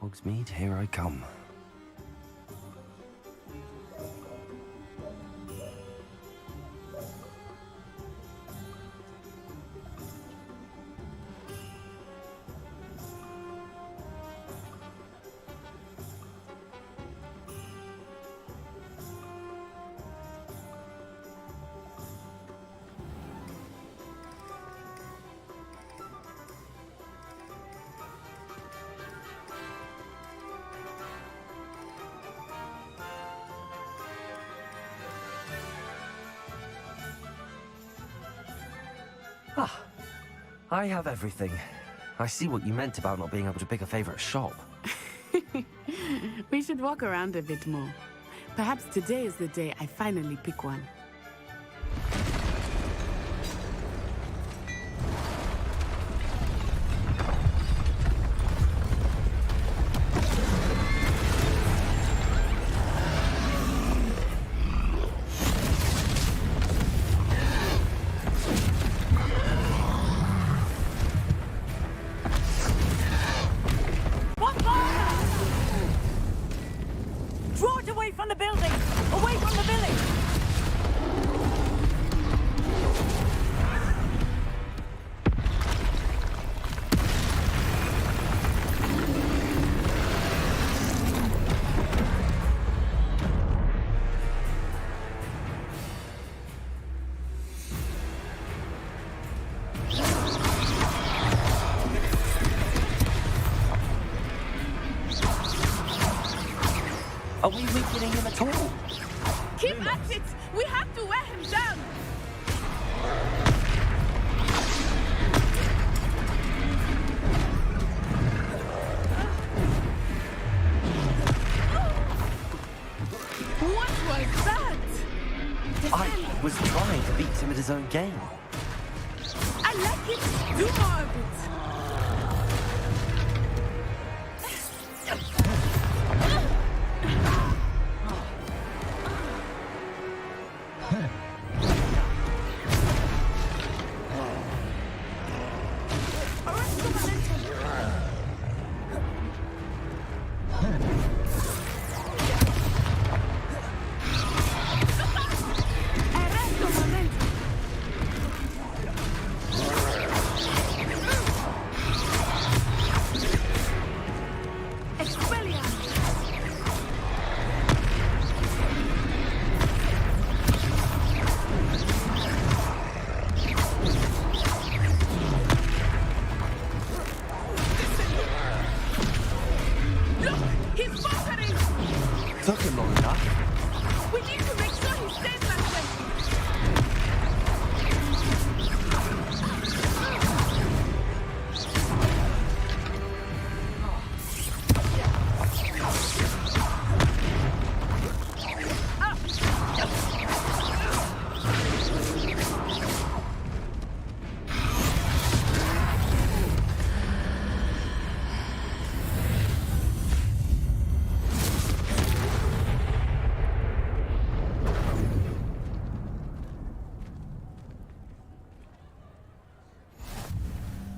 Hogsmeade, here I come. Ah, I have everything. I see what you meant about not being able to pick a favorite shop. We should walk around a bit more. Perhaps today is the day I finally pick one. Are we weakening him at all? Keep at it! We have to wear him down! What was that? I was trying to beat him at his own game. I like it! Do more of it! Took him long enough. We need to make sure he stays that way.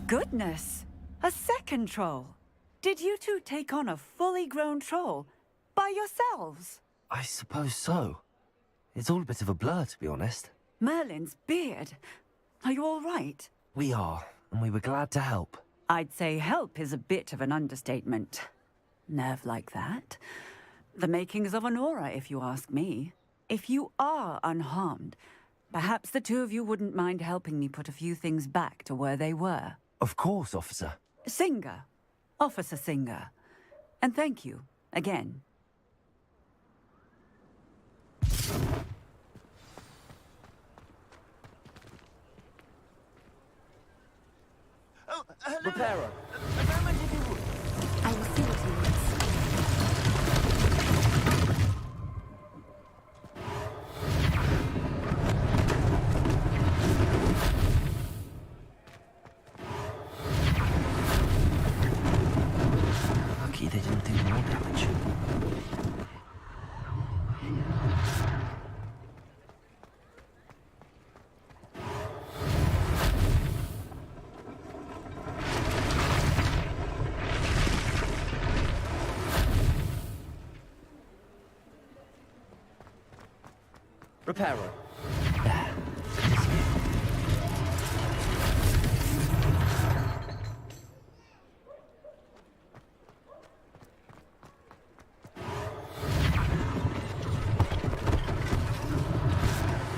Goodness! A second troll! Did you two take on a fully grown troll by yourselves? I suppose so. It's all a bit of a blur, to be honest. Merlin's beard. Are you all right? We are, and we were glad to help. I'd say help is a bit of an understatement. Nerve like that. The makings of an aura, if you ask me. If you are unharmed, perhaps the two of you wouldn't mind helping me put a few things back to where they were. Of course, officer. Singer. Officer Singer. And thank you, again. Oh, hello. Repairer. How much if you would? I will see what he wants. Lucky they didn't do more damage. Repairer.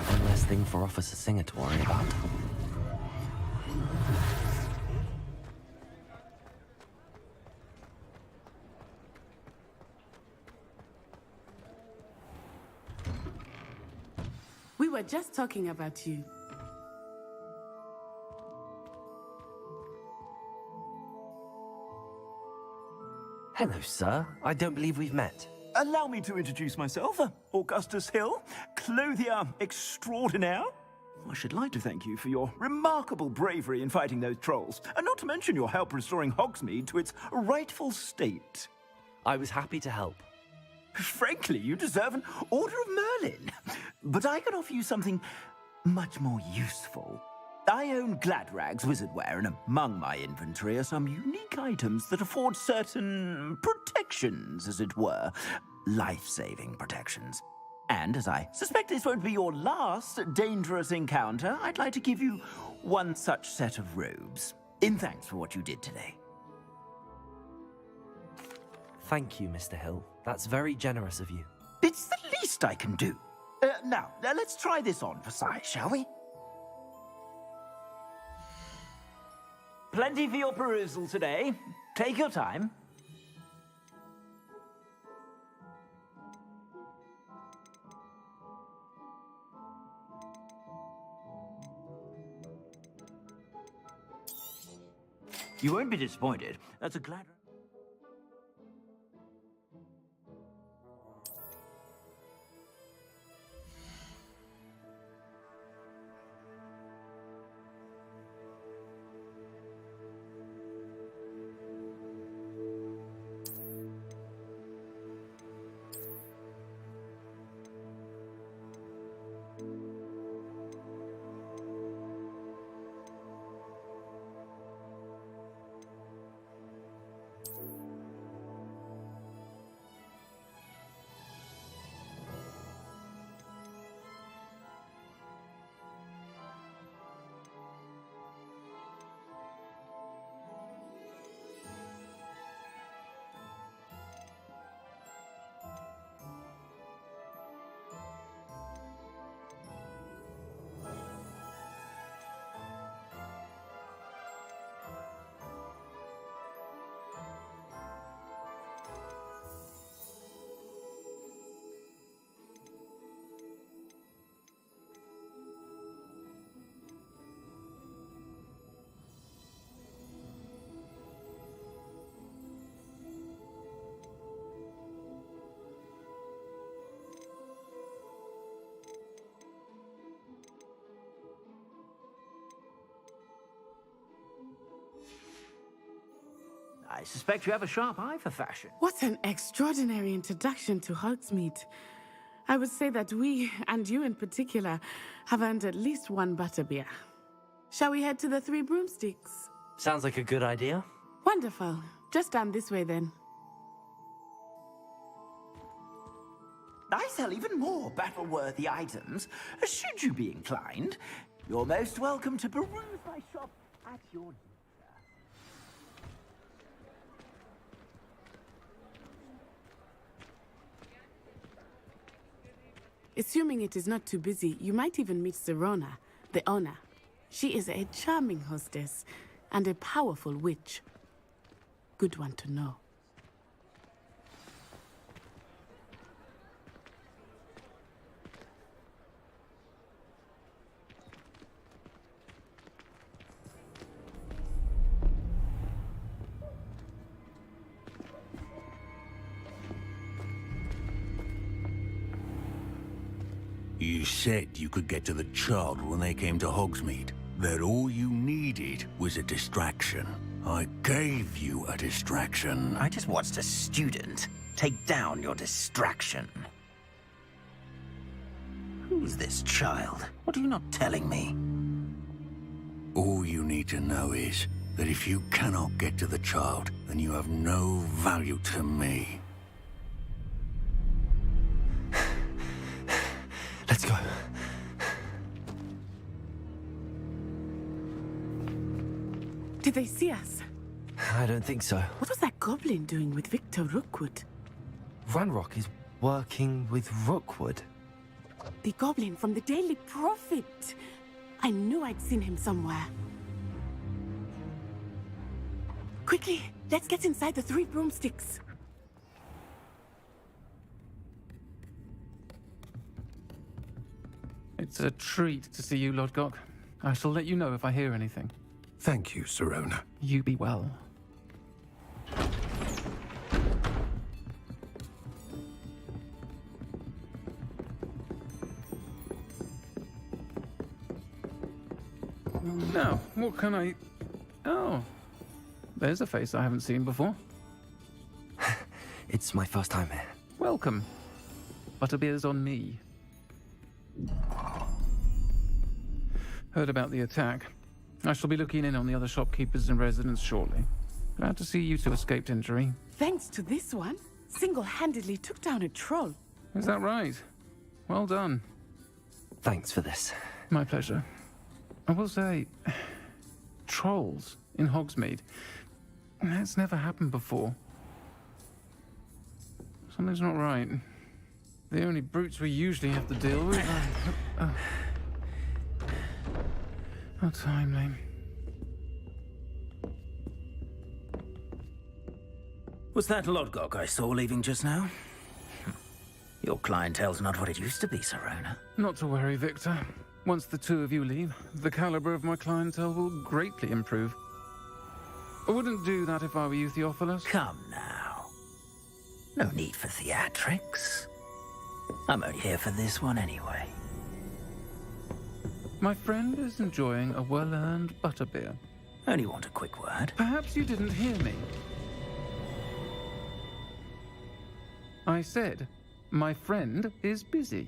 One less thing for Officer Singer to worry about. We were just talking about you. Hello, sir. I don't believe we've met. Allow me to introduce myself, Augustus Hill, clothier extraordinaire. I should like to thank you for your remarkable bravery in fighting those trolls, and not to mention your help restoring Hogsmeade to its rightful state. I was happy to help. Frankly, you deserve an Order of Merlin. But I can offer you something much more useful. I own Gladrag's wizardware, and among my inventory are some unique items that afford certain protections, as it were. Life-saving protections. And as I suspect this won't be your last dangerous encounter, I'd like to give you one such set of robes, in thanks for what you did today. Thank you, Mr. Hill. That's very generous of you. It's the least I can do. Now, let's try this on for size, shall we? Plenty for your perusal today. Take your time. You won't be disappointed. That's a glad... I suspect you have a sharp eye for fashion. What an extraordinary introduction to Hogsmeade. I would say that we, and you in particular, have earned at least one butterbeer. Shall we head to the Three Broomsticks? Sounds like a good idea. Wonderful. Just down this way then. I sell even more battle-worthy items, should you be inclined. You're most welcome to peruse my shop at your leisure. Assuming it is not too busy, you might even meet Serona, the owner. She is a charming hostess and a powerful witch. Good one to know. You said you could get to the child when they came to Hogsmeade. That all you needed was a distraction. I gave you a distraction. I just watched a student take down your distraction. Who's this child? What are you not telling me? All you need to know is that if you cannot get to the child, then you have no value to me. Let's go. Did they see us? I don't think so. What was that goblin doing with Victor Rookwood? Ranrock is working with Rookwood. The goblin from the Daily Prophet. I knew I'd seen him somewhere. Quickly, let's get inside the three broomsticks. It's a treat to see you, Lodgok. I shall let you know if I hear anything. Thank you, Sirona. You be well. Now, what can I... Oh, there's a face I haven't seen before. It's my first time here. Welcome. Butterbeer's on me. Heard about the attack. I shall be looking in on the other shopkeepers and residents shortly. Glad to see you two escaped injury. Thanks to this one, single-handedly took down a troll. Is that right? Well done. Thanks for this. My pleasure. I will say, trolls in Hogsmeade. That's never happened before. Something's not right. The only brutes we usually have to deal with are... How timely. Was that Lodgok I saw leaving just now? Your clientele's not what it used to be, Sirona. Not to worry, Victor. Once the two of you leave, the caliber of my clientele will greatly improve. I wouldn't do that if I were you, Theophilus. Come now. No need for theatrics. I'm only here for this one anyway. My friend is enjoying a well-earned butterbeer. Only want a quick word. Perhaps you didn't hear me. I said, my friend is busy.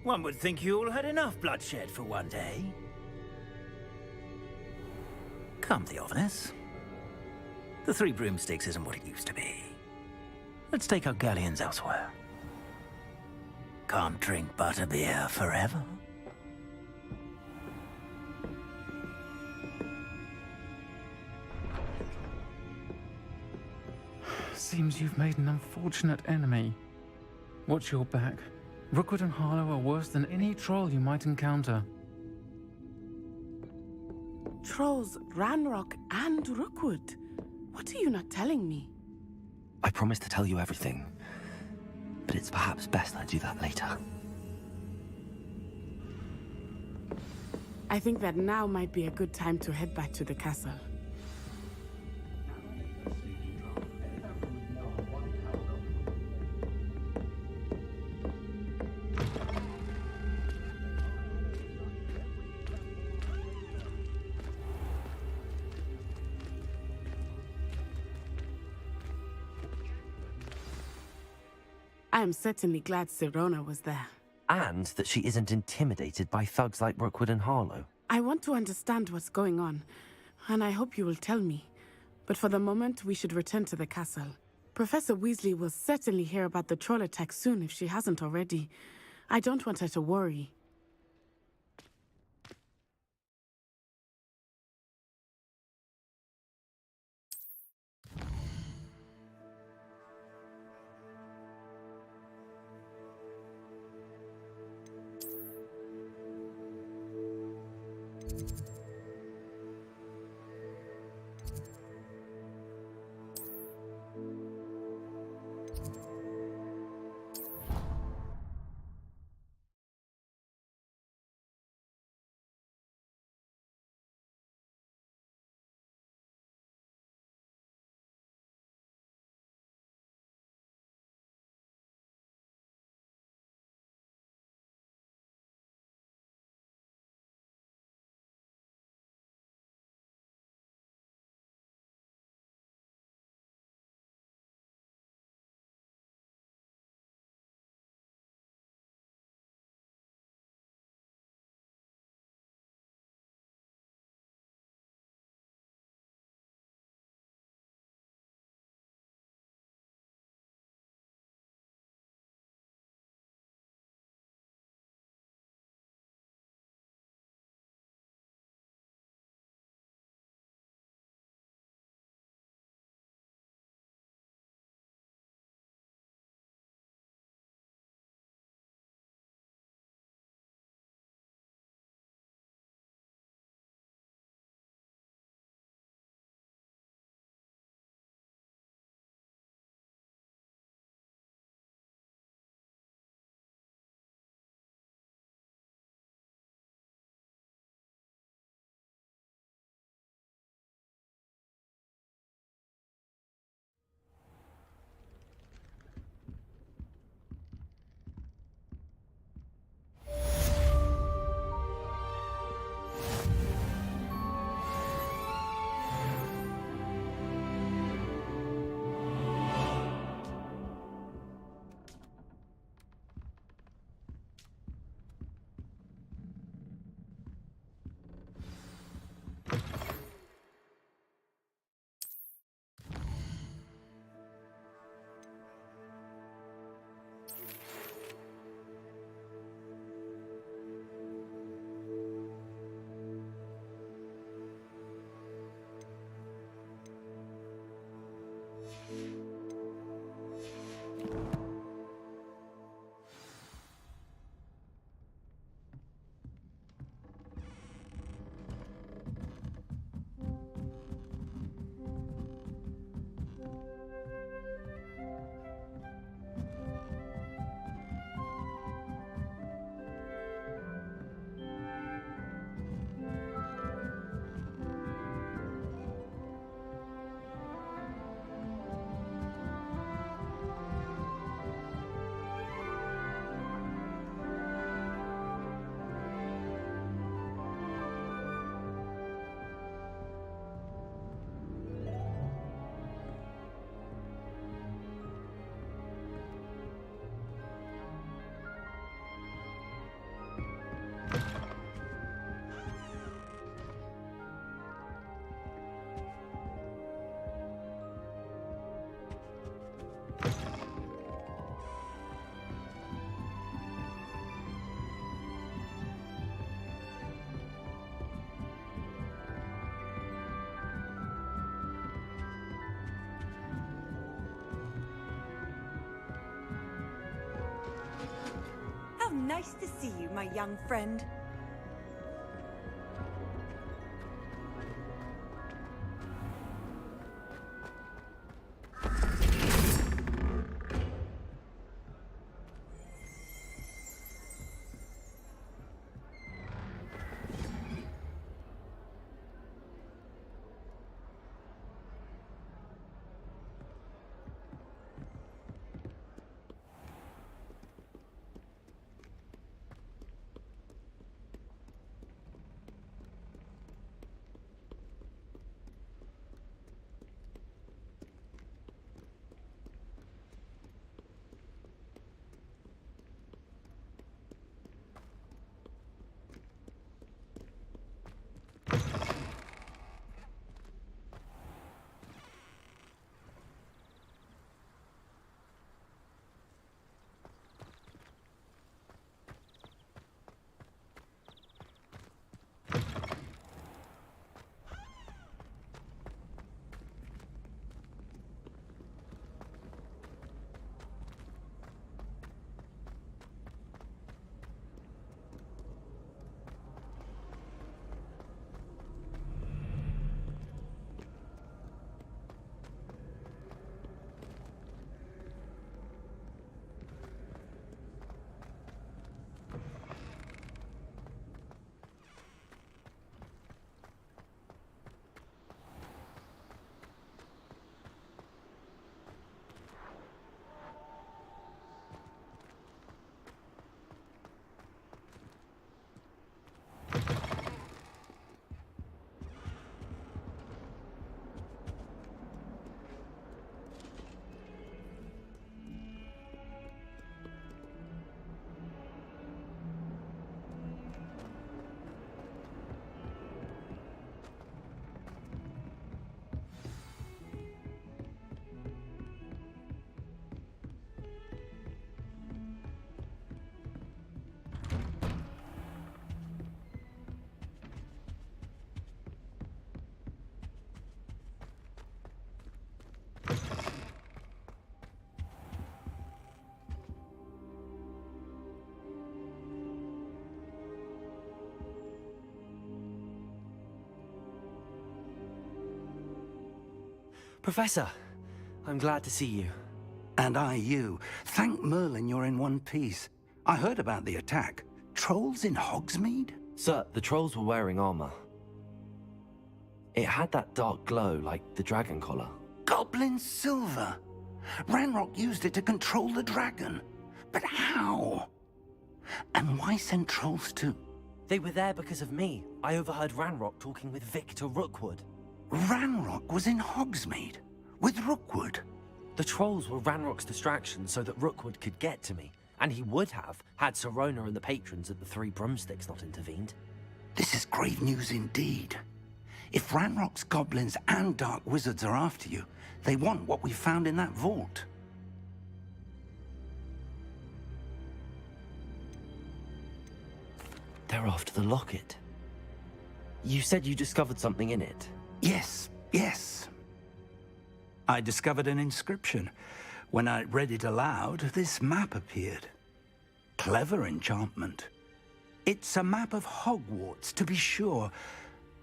One would think you all had enough bloodshed for one day. Come, Theophilus. The Three Broomsticks isn't what it used to be. Let's take our galleons elsewhere. Can't drink butterbeer forever. Seems you've made an unfortunate enemy. Watch your back. Rookwood and Harlow are worse than any troll you might encounter. Trolls, Ranrock, and Rookwood. What are you not telling me? I promise to tell you everything, but it's perhaps best I do that later. I think that now might be a good time to head back to the castle. I am certainly glad Sirona was there. And that she isn't intimidated by thugs like Rookwood and Harlow. I want to understand what's going on, and I hope you will tell me. But for the moment, we should return to the castle. Professor Weasley will certainly hear about the troll attack soon if she hasn't already. I don't want her to worry. nice to see you, my young friend. Professor, I'm glad to see you. And I you. Thank Merlin you're in one piece. I heard about the attack. Trolls in Hogsmeade? Sir, the trolls were wearing armor. It had that dark glow like the dragon collar. Goblin silver! Ranrock used it to control the dragon. But how? And why send trolls too? They were there because of me. I overheard Ranrock talking with Victor Rookwood. Ranrock was in Hogsmeade? With Rookwood? The trolls were Ranrock's distraction so that Rookwood could get to me. And he would have, had Sirona and the patrons at the Three Broomsticks not intervened. This is grave news indeed. If Ranrock's goblins and dark wizards are after you, they want what we found in that vault. They're after the locket. You said you discovered something in it. Yes, yes. I discovered an inscription. When I read it aloud, this map appeared. Clever enchantment. It's a map of Hogwarts, to be sure,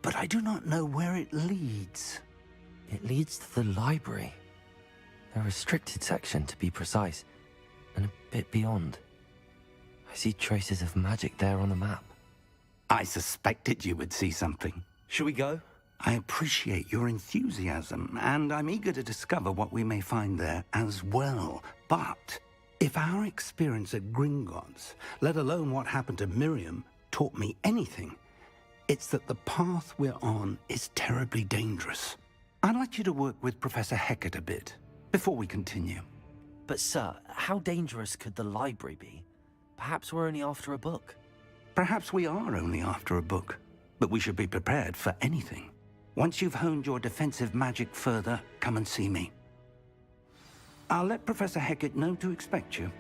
but I do not know where it leads. It leads to the library. The restricted section, to be precise, and a bit beyond. I see traces of magic there on the map. I suspected you would see something. Should we go? I appreciate your enthusiasm, and I'm eager to discover what we may find there as well. But if our experience at Gringotts, let alone what happened to Miriam, taught me anything, it's that the path we're on is terribly dangerous. I'd like you to work with Professor Hecat a bit, before we continue. But sir, how dangerous could the library be? Perhaps we're only after a book. Perhaps we are only after a book, but we should be prepared for anything. Once you've honed your defensive magic further, come and see me. I'll let Professor Hecat know to expect you.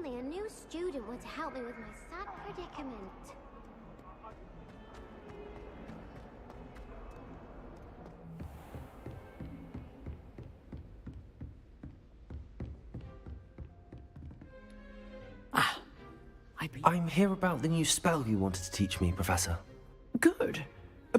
only a new student were to help me with my sad predicament. I'm here about the new spell you wanted to teach me, Professor. Good.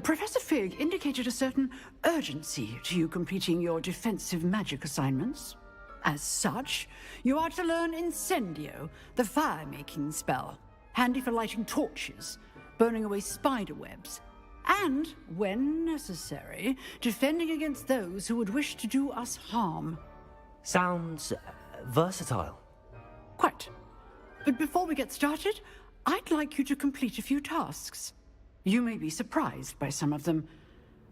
Professor Fig indicated a certain urgency to you completing your defensive magic assignments. As such, you are to learn Incendio, the fire-making spell, handy for lighting torches, burning away spider webs, and, when necessary, defending against those who would wish to do us harm. Sounds versatile. Quite. But before we get started, I'd like you to complete a few tasks. You may be surprised by some of them.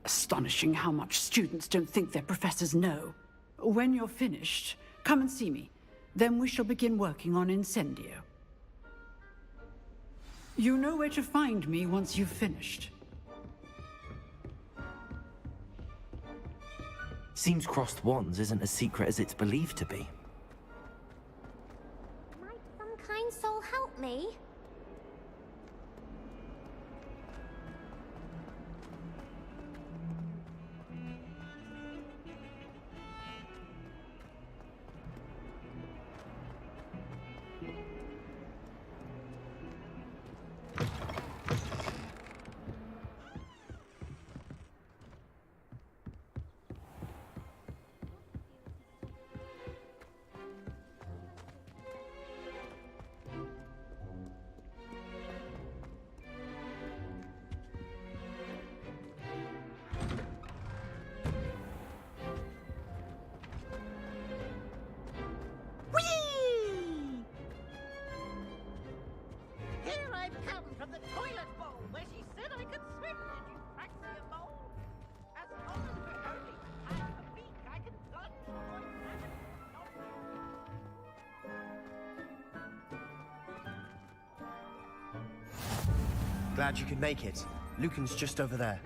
Astonishing how much students don't think their professors know. When you're finished, come and see me. Then we shall begin working on Incendio. You know where to find me once you've finished. Seems crossed wands isn't as secret as it's believed to be. Might some kind soul help me? Glad you could make it. Lucan's just over there.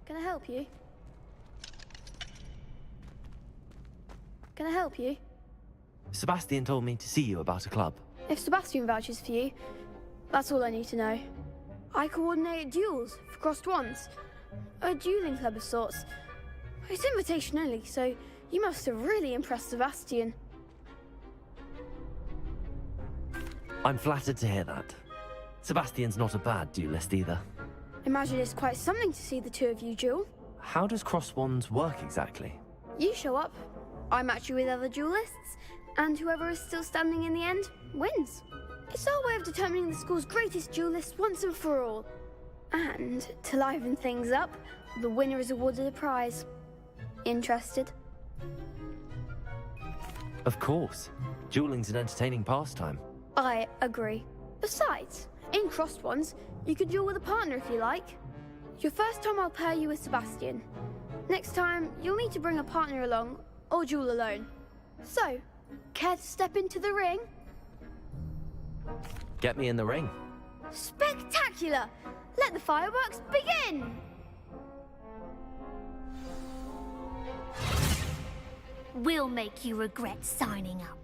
Can I help you? Can I help you? Sebastian told me to see you about a club. If Sebastian vouches for you, that's all I need to know. I coordinate duels for crossed wands. A dueling club of sorts. It's invitation only, so you must have really impressed Sebastian. I'm flattered to hear that. Sebastian's not a bad duelist either. Imagine it's quite something to see the two of you duel. How does crossed wands work exactly? You show up, I match you with other duelists, and whoever is still standing in the end wins. It's our way of determining the school's greatest duelist once and for all. And, to liven things up, the winner is awarded a prize. Interested? Of course. Dueling's an entertaining pastime. I agree. Besides, in crossed ones, you can duel with a partner if you like. Your first time I'll pair you with Sebastian. Next time, you'll need to bring a partner along, or duel alone. So, care to step into the ring? Get me in the ring. Spectacular! Let the fireworks begin! We'll make you regret signing up.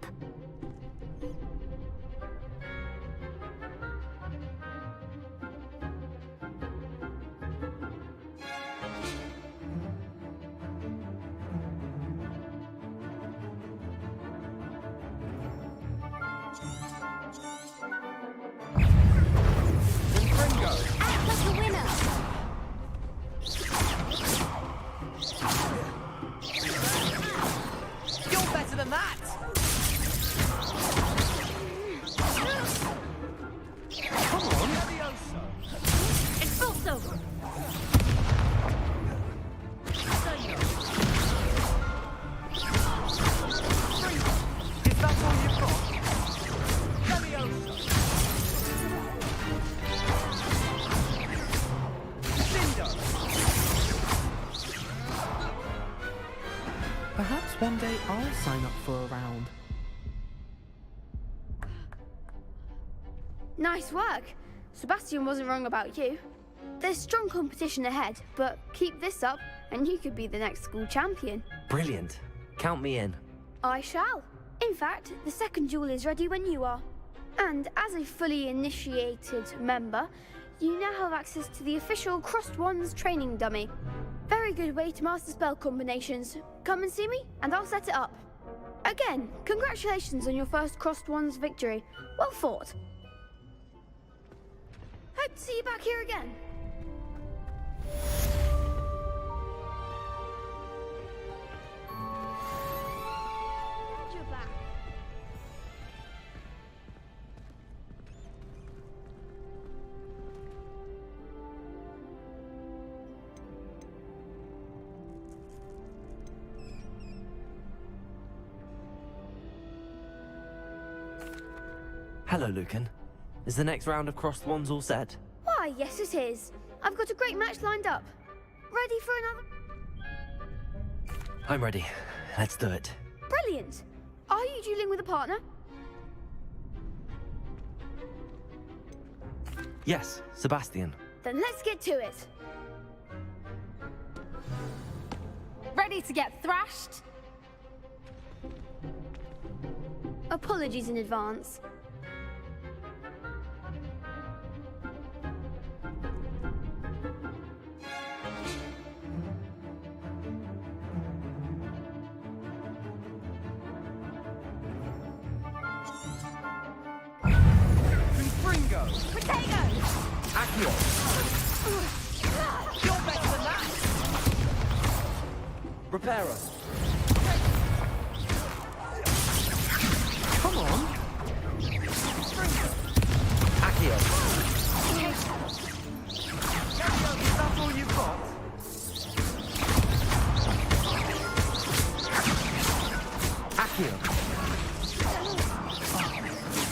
Act like a winner! You're better than that! Nice work. Sebastian wasn't wrong about you. There's strong competition ahead, but keep this up and you could be the next school champion. Brilliant. Count me in. I shall. In fact, the second duel is ready when you are. And as a fully initiated member, you now have access to the official Crossed Wands training dummy. Very good way to master spell combinations. Come and see me, and I'll set it up. Again, congratulations on your first Crossed Wands victory. Well fought. Hope to see you back here again. You're back. Hello, Lucan. Is the next round of Crossed Wands all set? Why, yes it is. I've got a great match lined up. Ready for another? I'm ready. Let's do it. Brilliant. Are you dueling with a partner? Yes, Sebastian. Then let's get to it. Ready to get thrashed? Apologies in advance. Prepare us. Come on. Accio. Is that all you've got? Accio.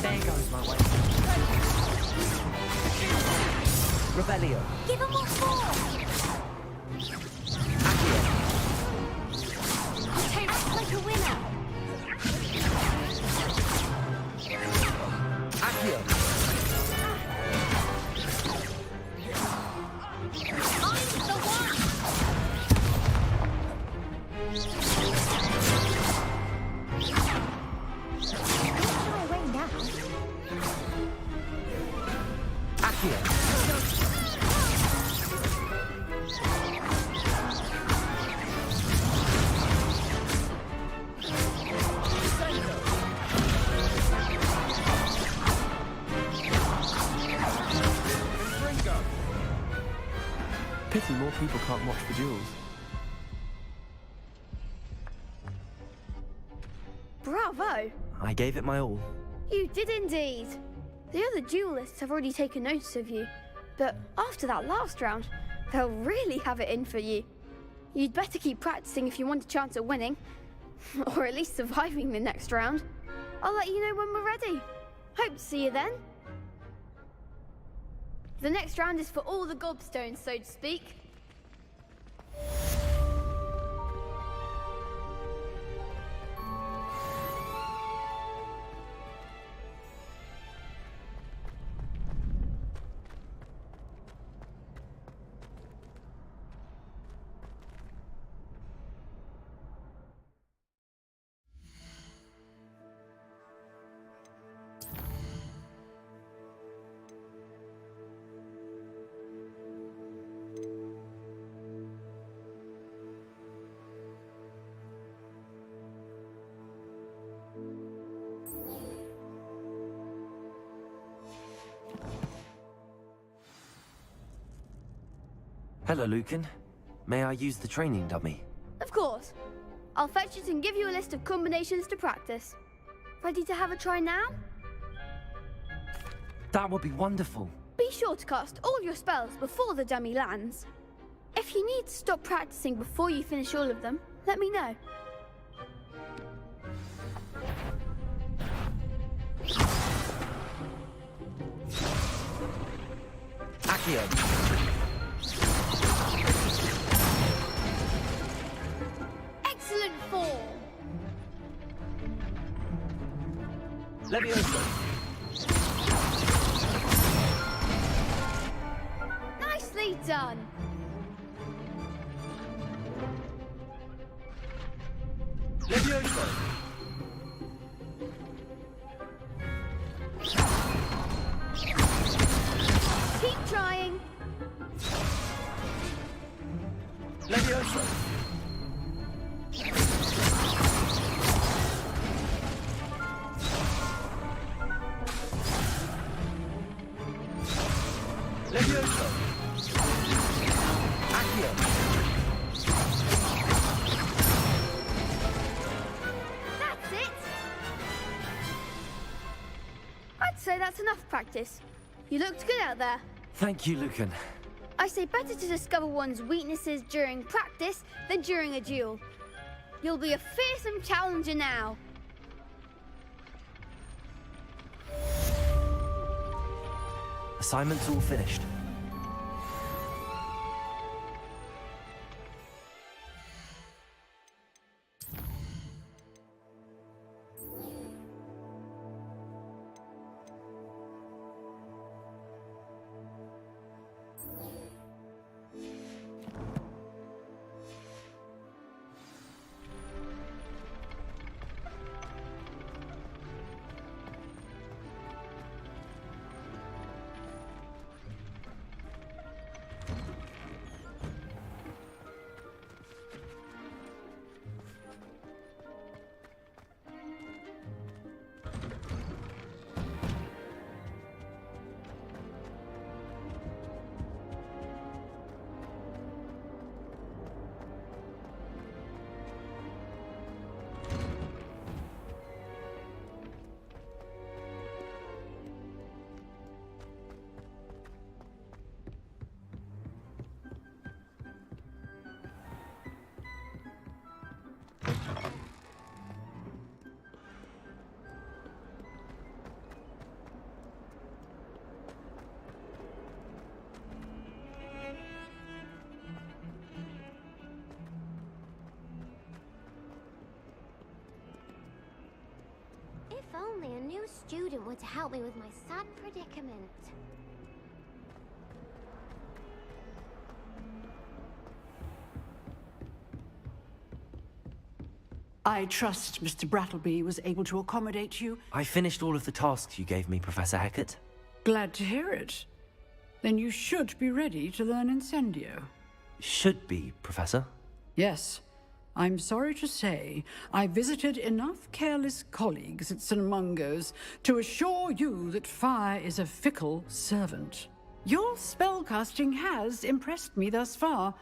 There goes my way. Revelio. Give him what for! Like a winner. Accio. I'm the one. You're away now. Accio. Pity more people can't watch the duels. Bravo! I gave it my all. You did indeed. The other duelists have already taken notice of you, but after that last round, they'll really have it in for you. You'd better keep practicing if you want a chance at winning, or at least surviving the next round. I'll let you know when we're ready. Hope to see you then. The next round is for all the gobstones, so to speak. Hello, Lucan. May I use the training dummy? Of course. I'll fetch it and give you a list of combinations to practice. Ready to have a try now? That would be wonderful. Be sure to cast all your spells before the dummy lands. If you need to stop practicing before you finish all of them, let me know. Accio. Excellent form. Levioso. Nicely done! Levioso! Keep trying! Levioso! Levioso! Accio! That's it! I'd say that's enough practice. You looked good out there. Thank you, Lucan. I say better to discover one's weaknesses during practice than during a duel. You'll be a fearsome challenger now. Assignment's all finished. If only a new student were to help me with my sad predicament. I trust Mr. Brattleby was able to accommodate you. I finished all of the tasks you gave me, Professor Hecat. Glad to hear it. Then you should be ready to learn Incendio. Should be, Professor. Yes. I'm sorry to say, I visited enough careless colleagues at St. Mungo's to assure you that fire is a fickle servant. Your spellcasting has impressed me thus far,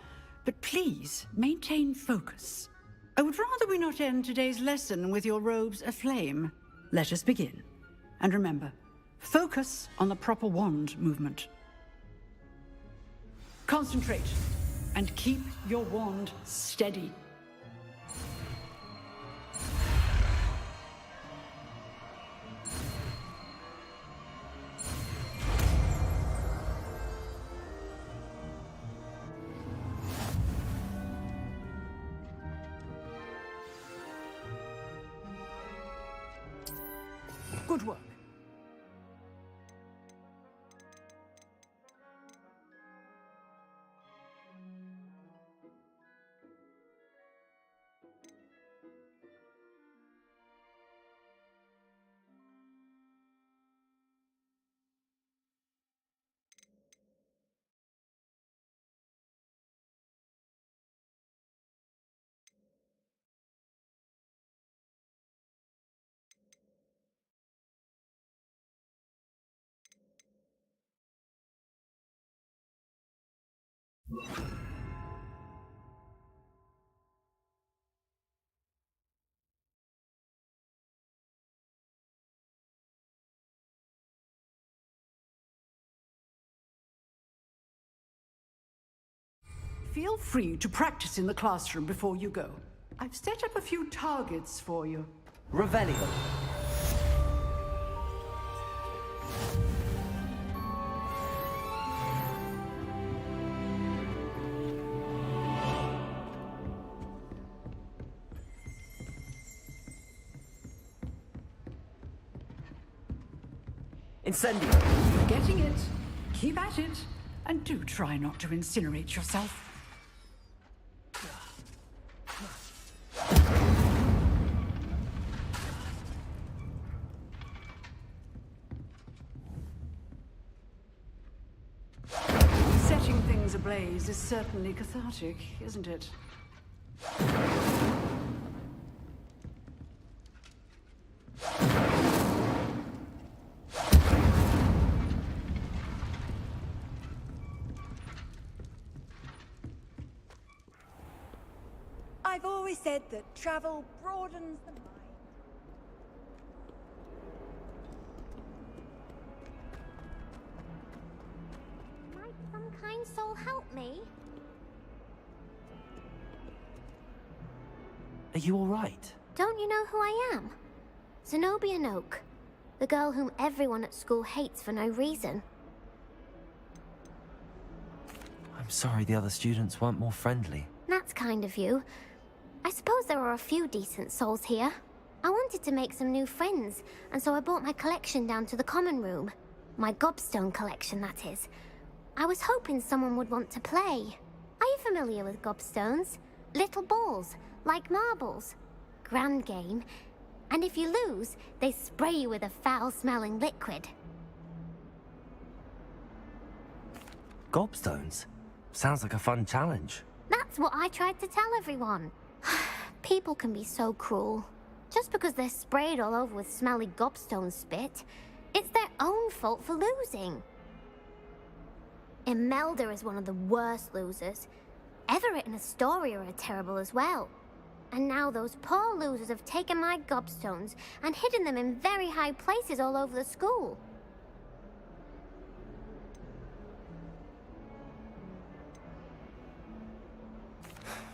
but please maintain focus. I would rather we not end today's lesson with your robes aflame. Let us begin. And remember, focus on the proper wand movement. Concentrate, and keep your wand steady. Good work. Feel free to practice in the classroom before you go. I've set up a few targets for you. Revelio. Incendio. Getting it. Keep at it. And do try not to incinerate yourself. Setting things ablaze is certainly cathartic, isn't it? I've always said that travel broadens the mind. Might some kind soul help me? Are you all right? Don't you know who I am? Zenobia Noak, the girl whom everyone at school hates for no reason. I'm sorry the other students weren't more friendly. That's kind of you. I suppose there are a few decent souls here. I wanted to make some new friends, and so I brought my collection down to the common room. My gobstone collection, that is. I was hoping someone would want to play. Are you familiar with gobstones? Little balls, like marbles. Grand game. And if you lose, they spray you with a foul-smelling liquid. Gobstones? Sounds like a fun challenge. That's what I tried to tell everyone. People can be so cruel. Just because they're sprayed all over with smelly gobstone spit, it's their own fault for losing. Imelda is one of the worst losers. Everett and Astoria are terrible as well. And now those poor losers have taken my gobstones and hidden them in very high places all over the school.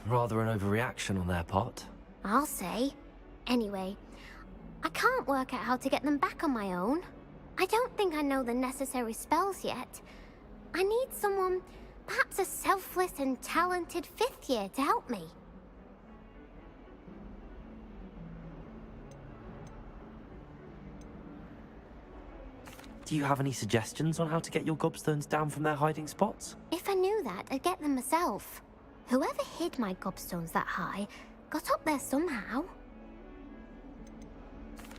Rather an overreaction on their part. I'll say. Anyway, I can't work out how to get them back on my own. I don't think I know the necessary spells yet. I need someone, perhaps a selfless and talented 5th year to help me. Do you have any suggestions on how to get your gobstones down from their hiding spots? If I knew that, I'd get them myself. Whoever hid my gobstones that high got up there somehow.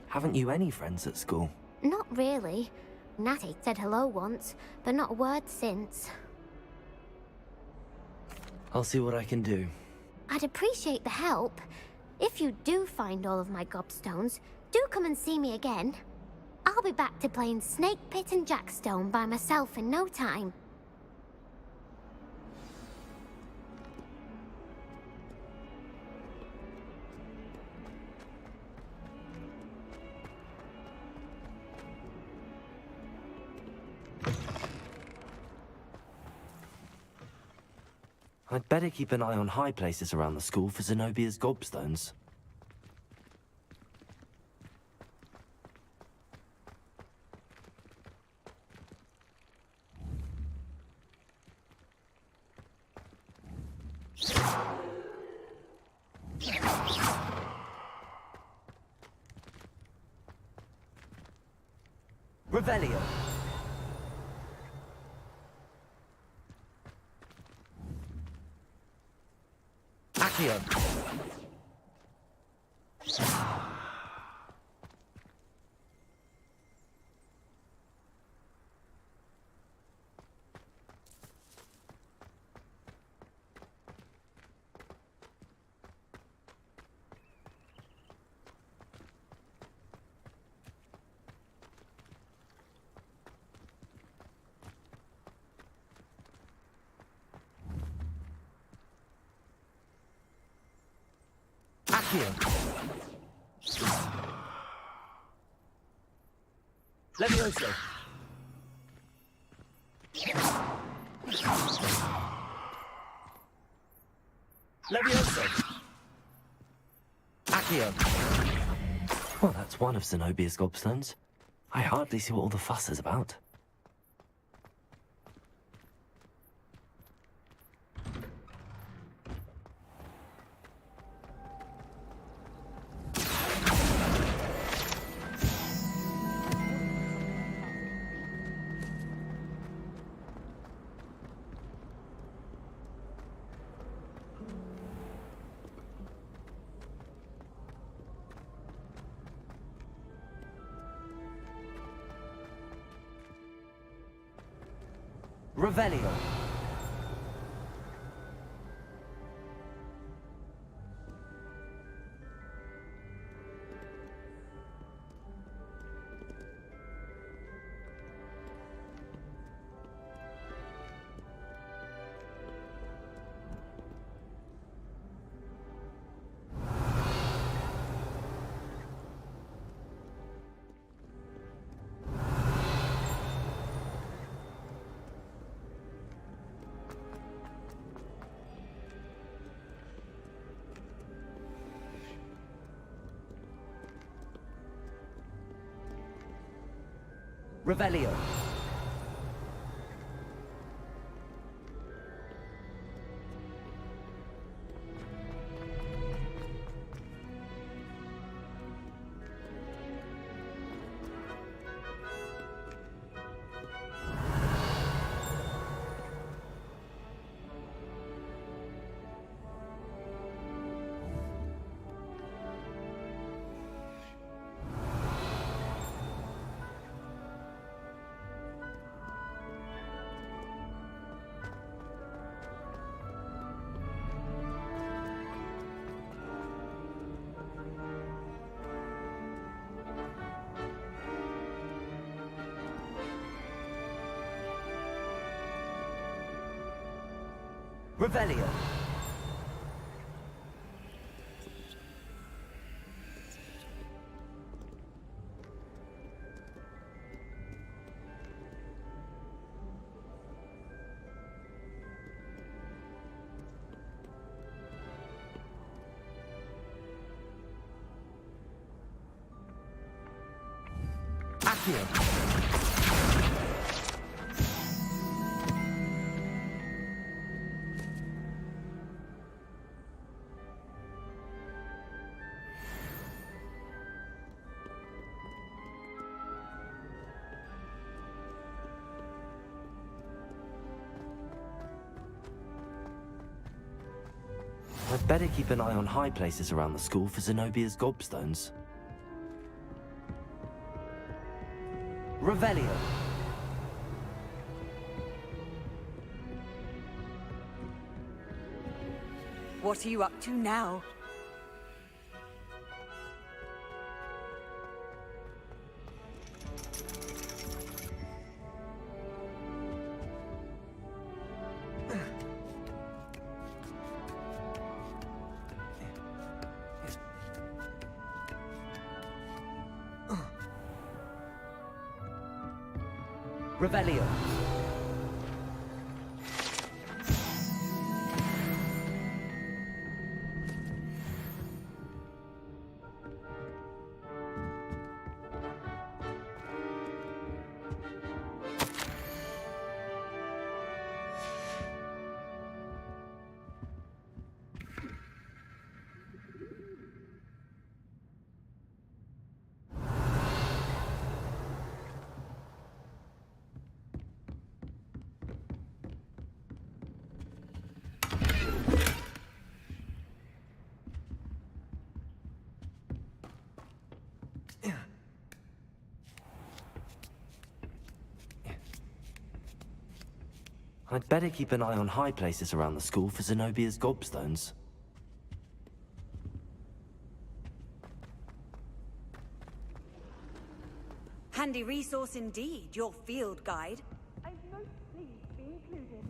Haven't you any friends at school? Not really. Natty said hello once, but not a word since. I'll see what I can do. I'd appreciate the help. If you do find all of my gobstones, do come and see me again. I'll be back to playing Snake Pit and Jackstone by myself in no time. I'd better keep an eye on high places around the school for Zenobia's gobstones. Revelio. Accio. Levioso. Levioso. Accio. Well, that's one of Zenobia's gobstones. I hardly see what all the fuss is about. Revelio. Revelio. Revelio. Accio. I'd better keep an eye on high places around the school for Zenobia's gobstones. Revelio. What are you up to now? Revelio. I'd better keep an eye on high places around the school for Zenobia's gobstones. Handy resource indeed, your field guide. I'm most pleased to be included.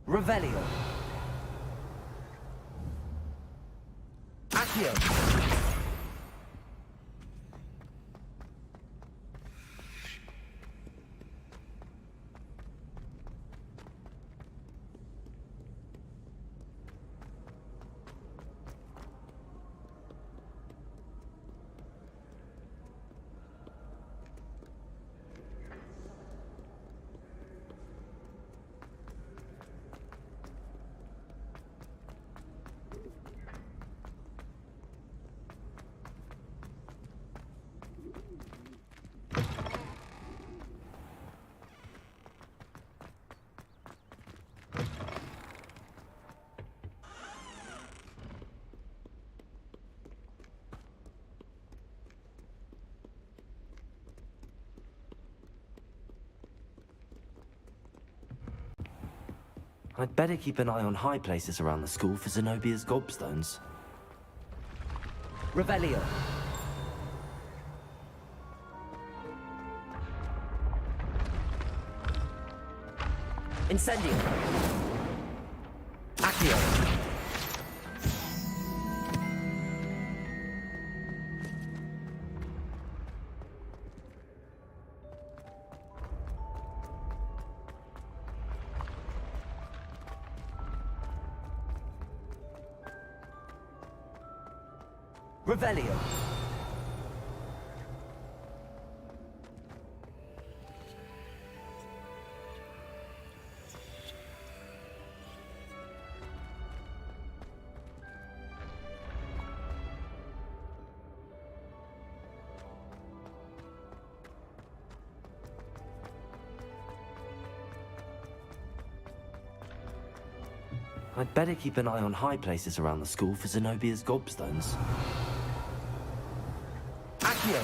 Revelio. Accio. I'd better keep an eye on high places around the school for Zenobia's gobstones. Revelio. Incendio. Accio. Revelio. I'd better keep an eye on high places around the school for Zenobia's gobstones. Accio.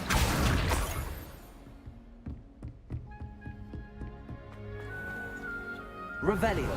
Revelio.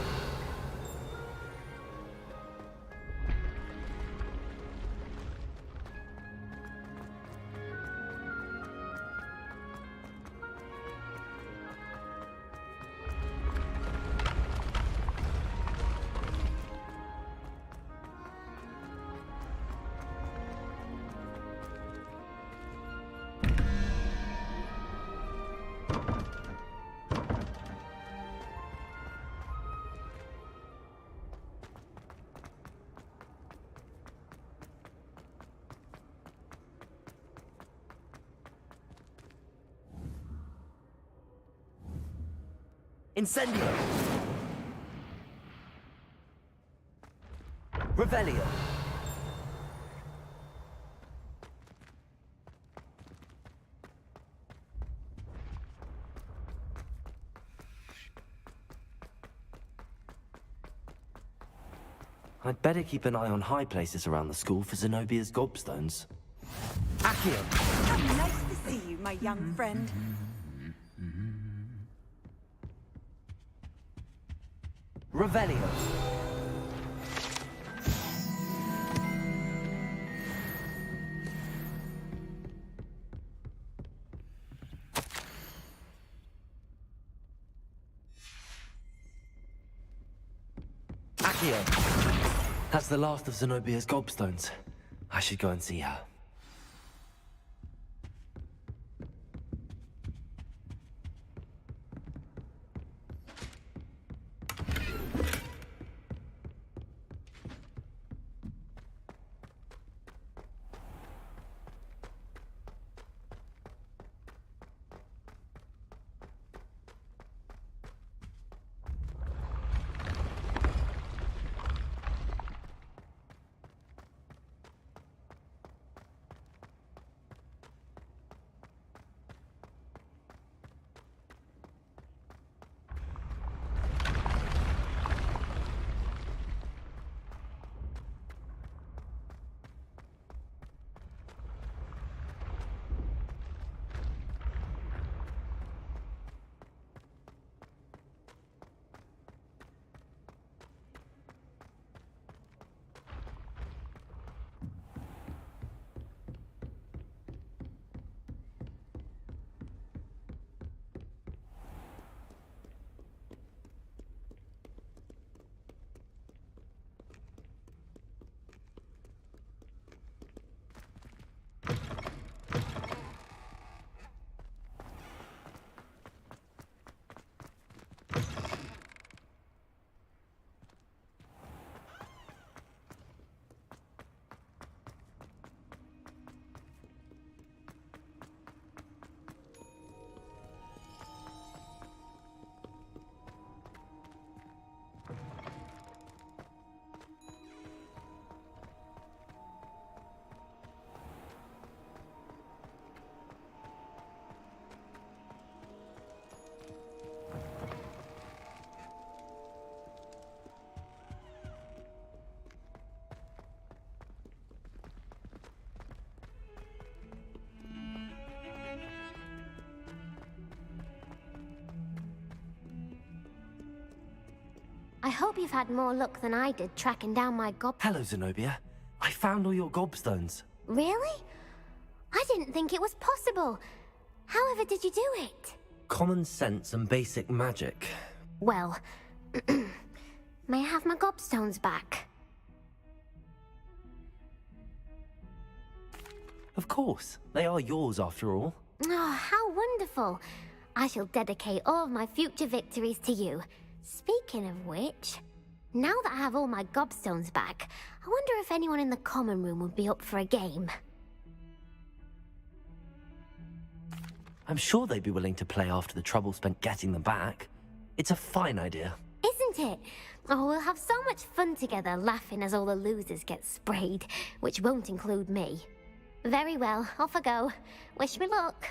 Incendio. Revelio. I'd better keep an eye on high places around the school for Zenobia's gobstones. Accio. Nice to see you, my young friend. Revelio. Accio. That's the last of Zenobia's gobstones. I should go and see her. I hope you've had more luck than I did tracking down my Hello, Zenobia. I found all your gobstones. Really? I didn't think it was possible. However did you do it? Common sense and basic magic. Well, may I have my gobstones back? Of course. They are yours after all. Oh, how wonderful. I shall dedicate all of my future victories to you. Speaking of which, now that I have all my gobstones back, I wonder if anyone in the common room would be up for a game. I'm sure they'd be willing to play after the trouble spent getting them back. It's a fine idea. Isn't it? Oh, we'll have so much fun together laughing as all the losers get sprayed, which won't include me. Very well, off I go. Wish me luck.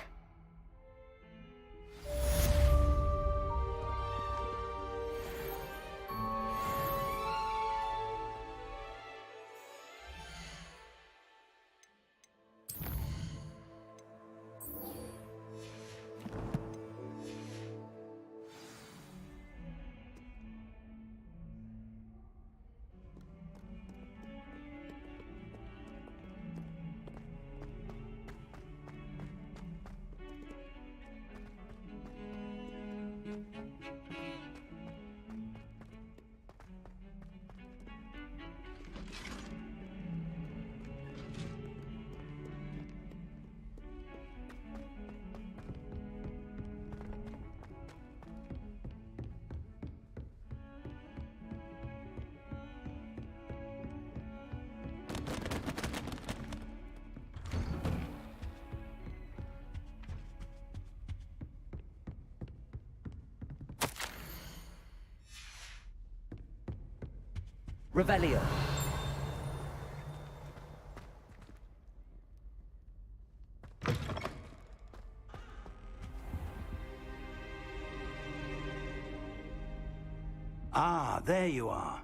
Revelio. Ah, there you are.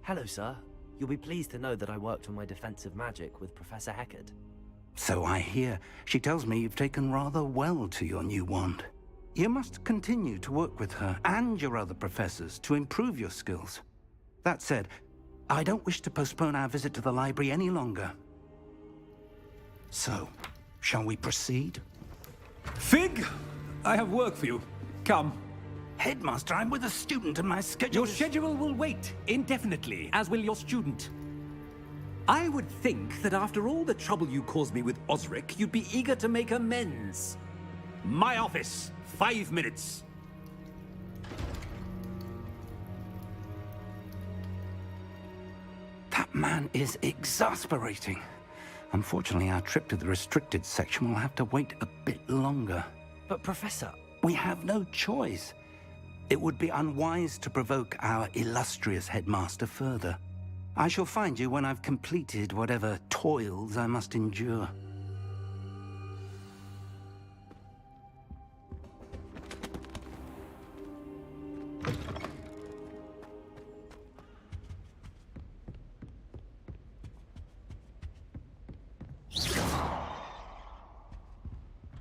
Hello, sir. You'll be pleased to know that I worked on my defensive magic with Professor Heckard. So I hear. She tells me you've taken rather well to your new wand. You must continue to work with her and your other professors to improve your skills. That said, I don't wish to postpone our visit to the library any longer. So, shall we proceed? Fig, I have work for you. Come. Headmaster, I'm with a student and my schedule Your schedule will wait indefinitely, as will your student. I would think that after all the trouble you caused me with Osric, you'd be eager to make amends. My office, 5 minutes. That man is exasperating. Unfortunately, our trip to the restricted section will have to wait a bit longer. But Professor... We have no choice. It would be unwise to provoke our illustrious headmaster further. I shall find you when I've completed whatever toils I must endure.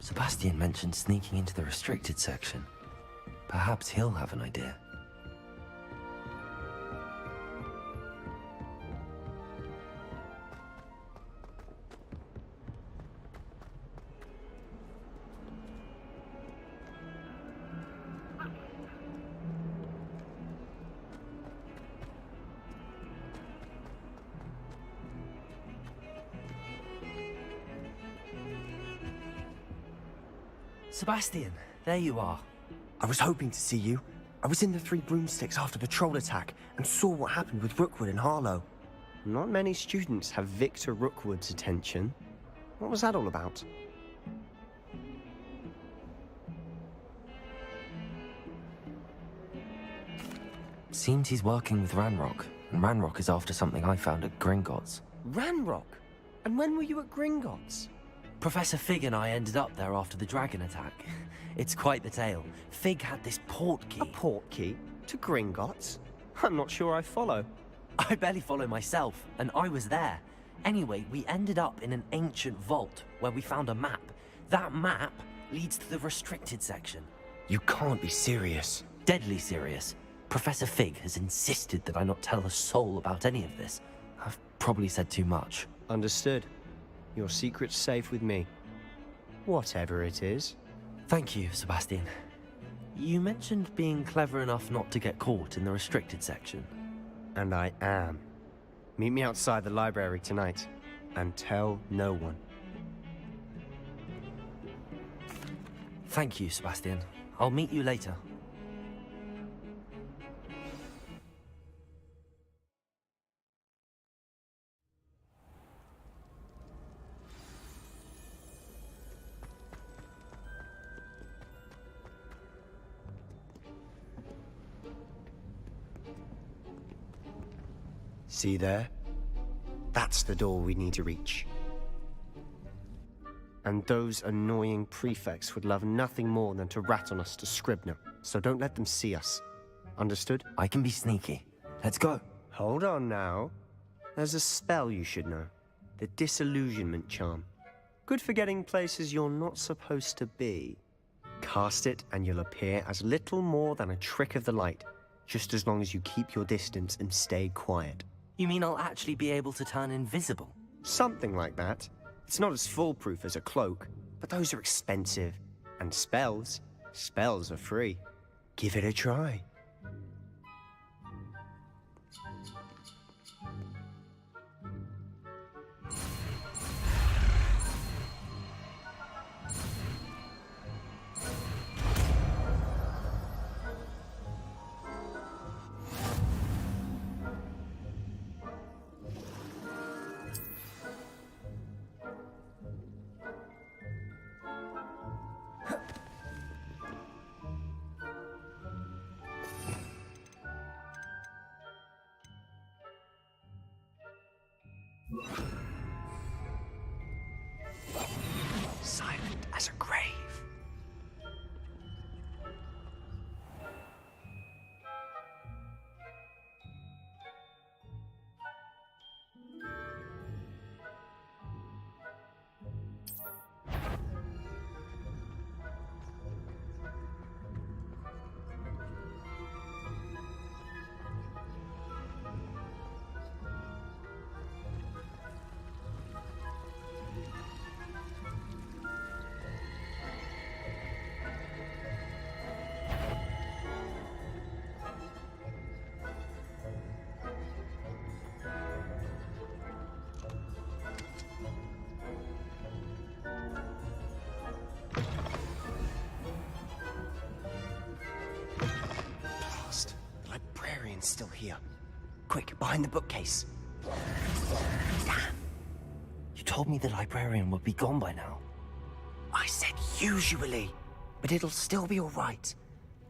Sebastian mentioned sneaking into the restricted section. Perhaps he'll have an idea. Sebastian, there you are. I was hoping to see you. I was in the Three Broomsticks after the troll attack and saw what happened with Rookwood and Harlow. Not many students have Victor Rookwood's attention. What was that all about? Seems he's working with Ranrock, and Ranrock is after something I found at Gringotts. Ranrock? And when were you at Gringotts? Professor Fig and I ended up there after the dragon attack. It's quite the tale. Fig had this port key. A port key? To Gringotts? I'm not sure I follow. I barely follow myself, and I was there. Anyway, we ended up in an ancient vault where we found a map. That map leads to the restricted section. You can't be serious. Deadly serious. Professor Fig has insisted that I not tell a soul about any of this. I've probably said too much. Understood. Your secret's safe with me. Whatever it is. Thank you, Sebastian. You mentioned being clever enough not to get caught in the restricted section. And I am. Meet me outside the library tonight. And tell no one. Thank you, Sebastian. I'll meet you later. See there? That's the door we need to reach. And those annoying prefects would love nothing more than to rat on us to Scribner, so don't let them see us. Understood? I can be sneaky. Let's go. Hold on now. There's a spell you should know. The Disillusionment Charm. Good for getting places you're not supposed to be. Cast it and you'll appear as little more than a trick of the light, just as long as you keep your distance and stay quiet. You mean I'll actually be able to turn invisible? Something like that. It's not as foolproof as a cloak, but those are expensive. And spells are free. Give it a try. Silent as a grave. Still here. Quick, behind the bookcase. Damn. You told me the librarian would be gone by now. I said usually, but it'll still be all right.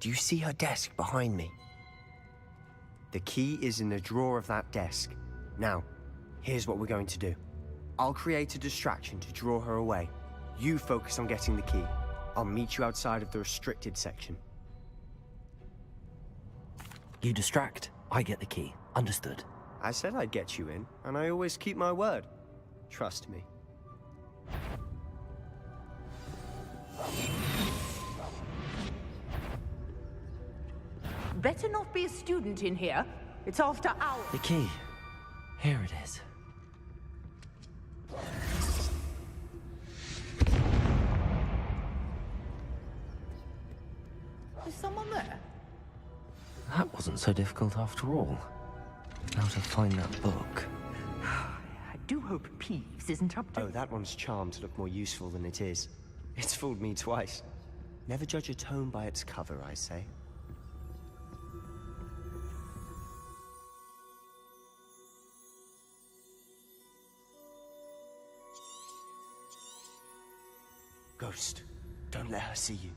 Do you see her desk behind me? The key is in the drawer of that desk. Now, here's what we're going to do. I'll create a distraction to draw her away. You focus on getting the key. I'll meet you outside of the restricted section. You distract, I get the key. Understood. I said I'd get you in, and I always keep my word. Trust me. Better not be a student in here. It's after hours. The key. Here it is. Is someone there? That wasn't so difficult after all. Now to find that book. I do hope Peeves isn't up to... Oh, that one's charmed to look more useful than it is. It's fooled me twice. Never judge a tome by its cover, I say. Ghost, don't let her see you.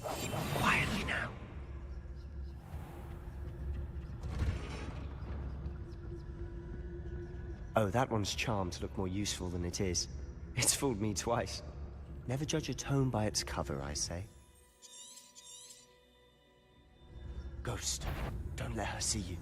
Quietly now. Oh, that one's charmed to look more useful than it is. It's fooled me twice. Never judge a tome by its cover, I say. Ghost, don't let her see you.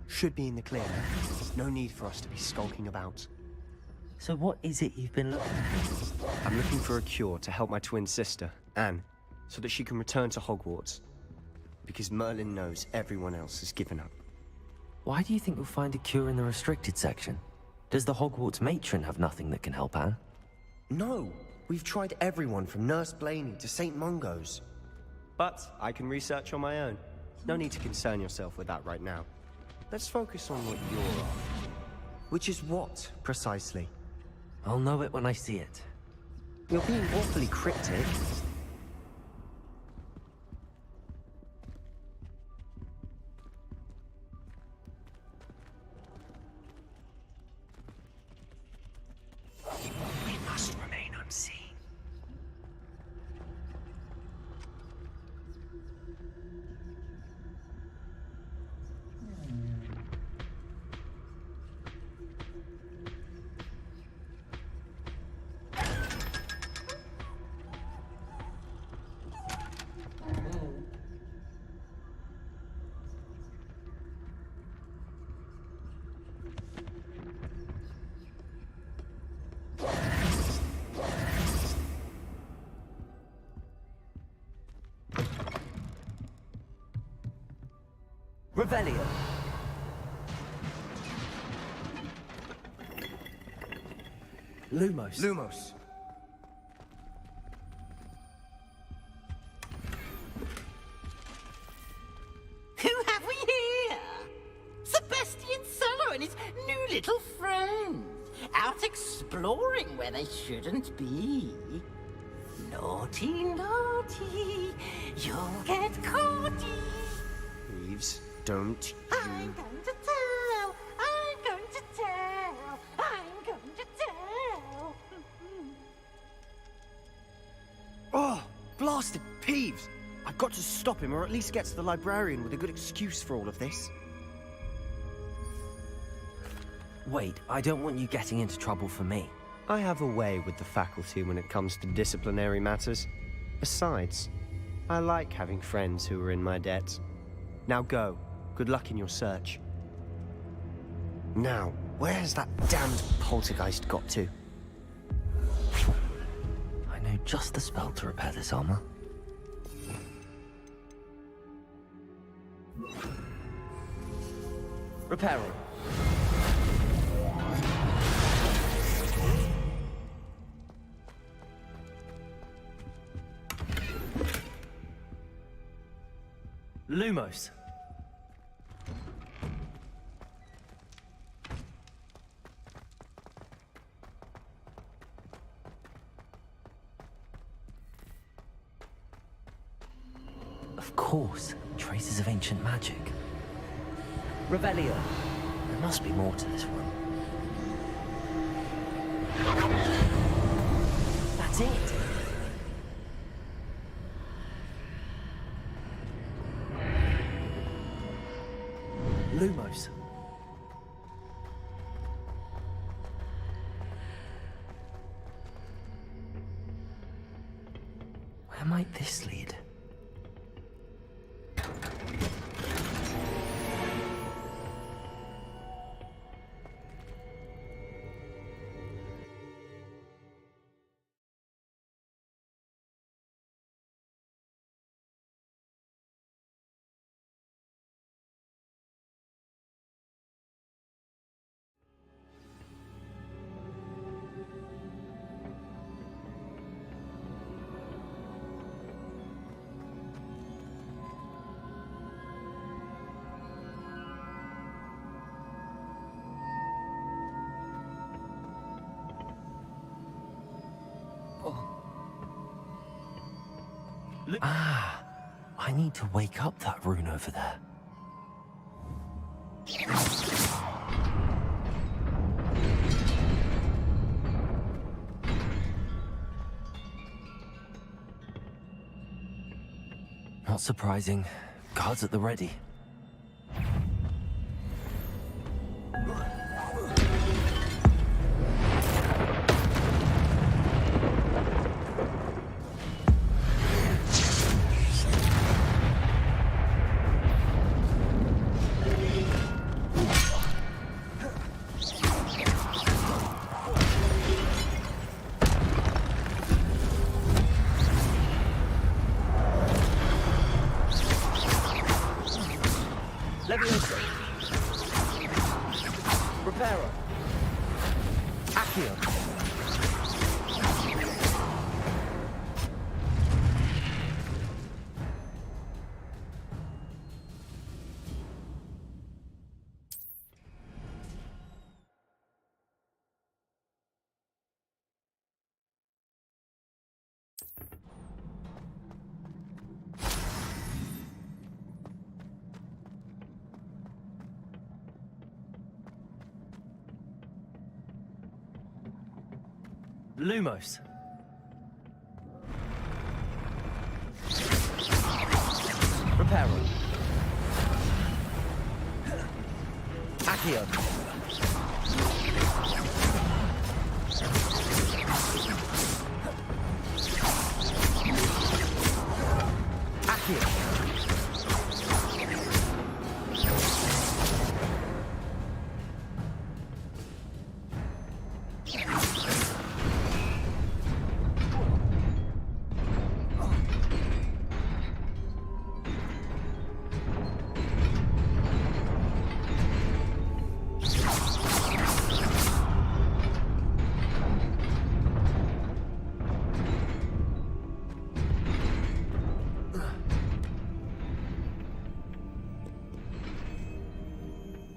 Should be in the clear. No need for us to be skulking about. So what is it you've been looking for? I'm looking for a cure to help my twin sister, Anne, so that she can return to Hogwarts. Because Merlin knows everyone else has given up. Why do you think you'll find a cure in the restricted section? Does the Hogwarts matron have nothing that can help Anne? No! We've tried everyone from Nurse Blaney to St. Mungo's. But I can research on my own. No need to concern yourself with that right now. Let's focus on what you're after. Which is what, precisely? I'll know it when I see it. You're being awfully cryptic. We must remain unseen. Revelio! Lumos. Lumos. Who have we here? Sebastian Sallow and his new little friends, out exploring where they shouldn't be. Naughty, naughty, you'll get caughty. Reeves, don't you... I'm going to tell, I'm going to tell, I'm going to tell. Oh, blasted Peeves! I've got to stop him, or at least get to the librarian with a good excuse for all of this. Wait, I don't want you getting into trouble for me. I have a way with the faculty when it comes to disciplinary matters. Besides, I like having friends who are in my debt. Now go. Good luck in your search. Now, where's that damned poltergeist got to? I know just the spell to repair this armor. Repairing. Lumos. Of course, traces of ancient magic. Revelio. There must be more to this room. That's it. Lumos. Where might this lead? Ah, I need to wake up that rune over there. Not surprising. Guards at the ready. Leviosa. Reparo. Accio. Lumos. Reparo. Accio. Accio.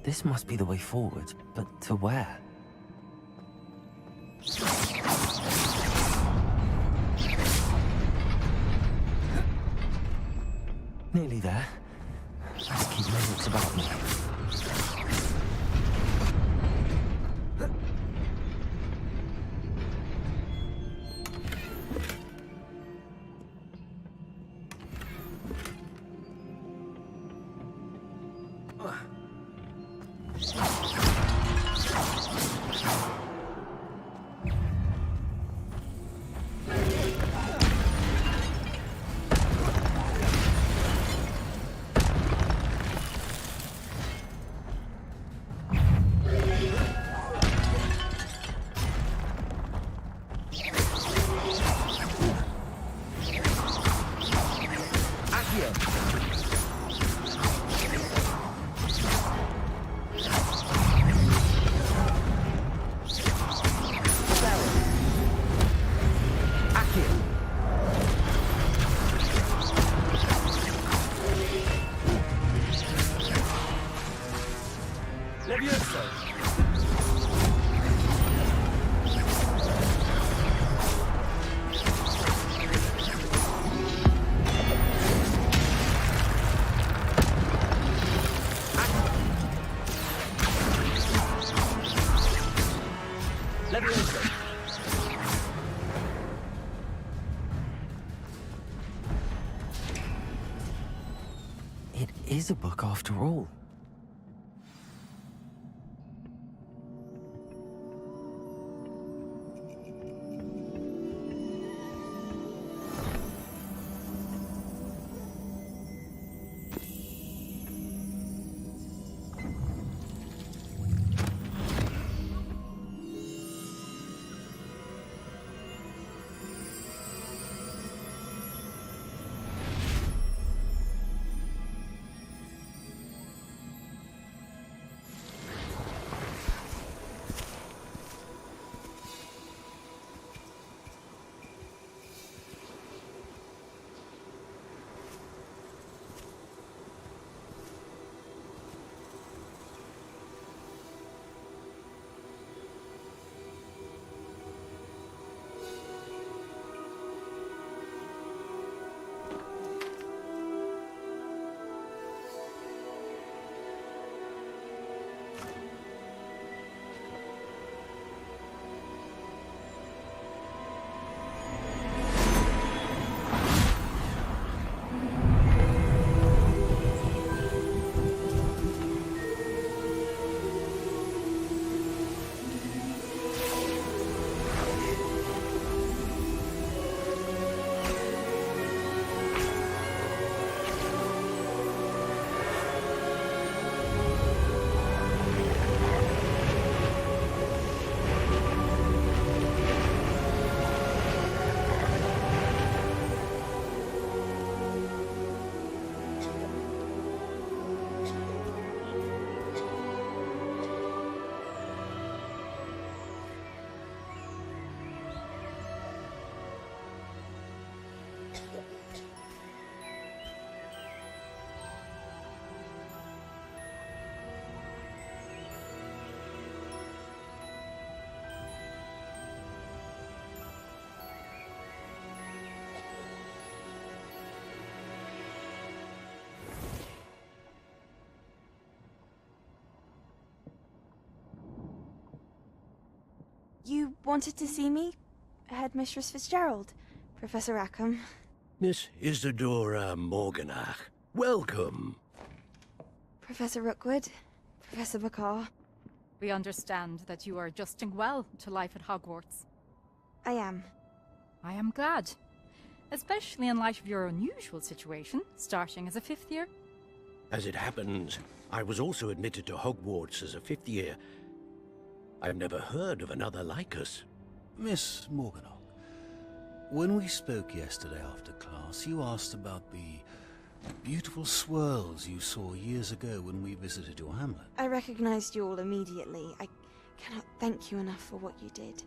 This must be the way forward, but to where? Nearly there. Let's keep my wits about me. It is a book after all. You wanted to see me? Headmistress Fitzgerald, Professor Rackham. Miss Isadora Morganach, welcome. Professor Rookwood, Professor Bakar. We understand that you are adjusting well to life at Hogwarts. I am. I am glad. Especially in light of your unusual situation, starting as a 5th year. As it happens, I was also admitted to Hogwarts as a 5th year. I've never heard of another like us. Miss Morganach, when we spoke yesterday after class, you asked about the beautiful swirls you saw years ago when we visited your hamlet. I recognized you all immediately. I cannot thank you enough for what you did.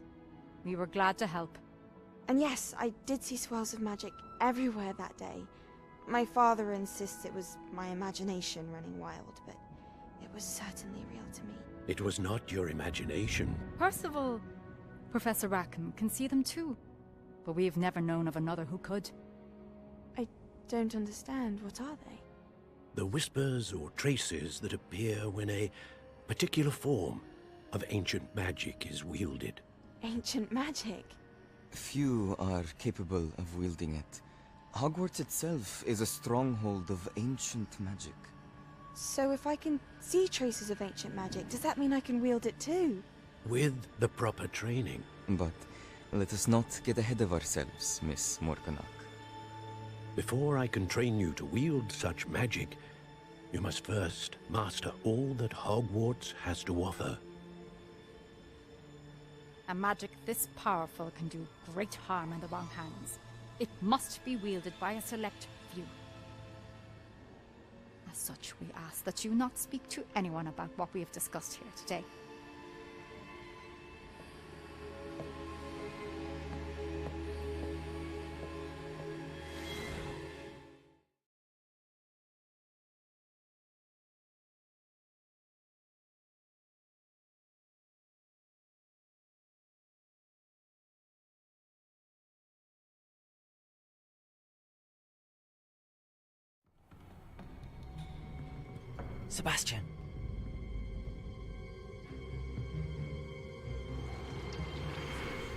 We were glad to help. And yes, I did see swirls of magic everywhere that day. My father insists it was my imagination running wild, but it was certainly real to me. It was not your imagination. Percival, Professor Rackham can see them too. But we've never known of another who could. I don't understand. What are they? The whispers or traces that appear when a particular form of ancient magic is wielded. Ancient magic? Few are capable of wielding it. Hogwarts itself is a stronghold of ancient magic. So if I can see traces of ancient magic, does that mean I can wield it too? With the proper training. But let us not get ahead of ourselves, Miss Morganach. Before I can train you to wield such magic, you must first master all that Hogwarts has to offer. A magic this powerful can do great harm in the wrong hands. It must be wielded by a select few. As such, we ask that you not speak to anyone about what we have discussed here today. Sebastian.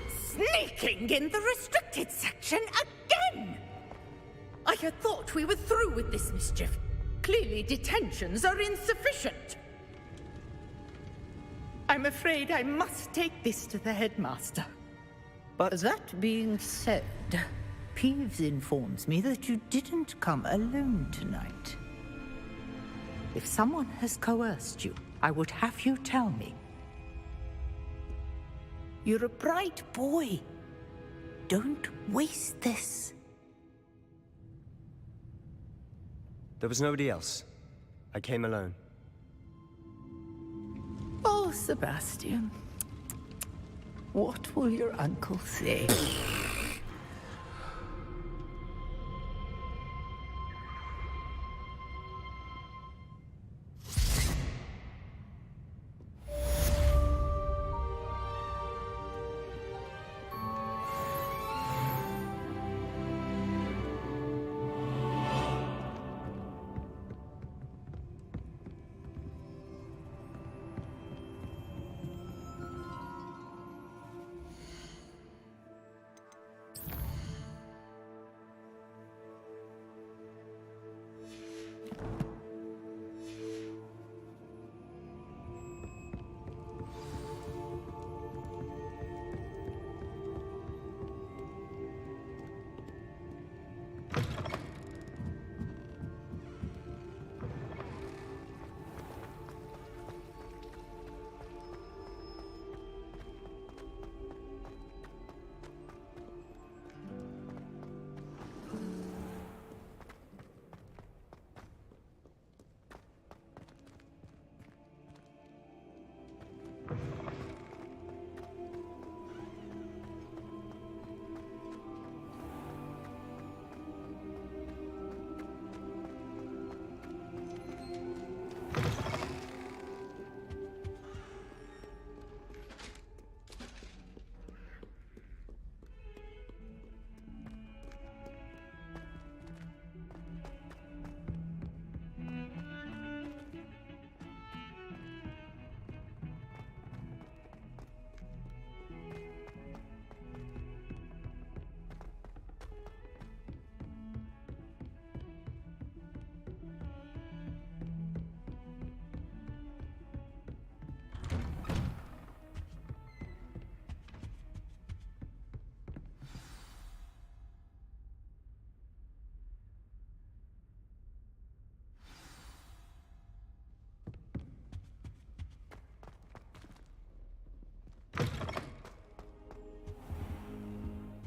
Sneaking in the restricted section again! I had thought we were through with this mischief. Clearly detentions are insufficient. I'm afraid I must take this to the headmaster. But that being said, Peeves informs me that you didn't come alone tonight. If someone has coerced you, I would have you tell me. You're a bright boy. Don't waste this. There was nobody else. I came alone. Oh, Sebastian. What will your uncle say?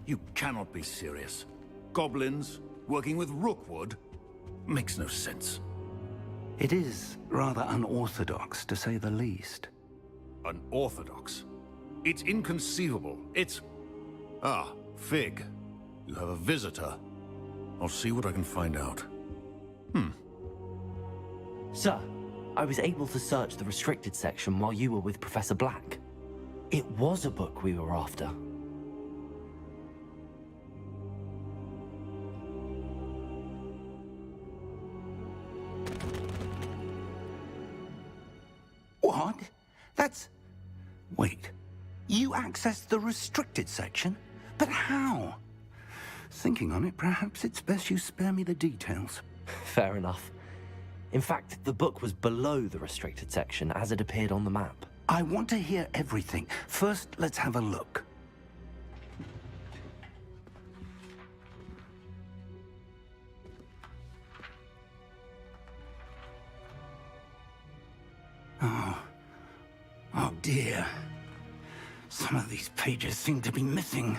You cannot be serious. Goblins working with Rookwood? Makes no sense. It is rather unorthodox, to say the least. Unorthodox? It's inconceivable. It's... Ah, Fig. You have a visitor. I'll see what I can find out. Sir, I was able to search the restricted section while you were with Professor Black. It was a book we were after. What? That's... Wait. You accessed the restricted section? But how? Thinking on it, perhaps it's best you spare me the details. Fair enough. In fact, the book was below the restricted section as it appeared on the map. I want to hear everything. First, let's have a look. Oh dear. Some of these pages seem to be missing.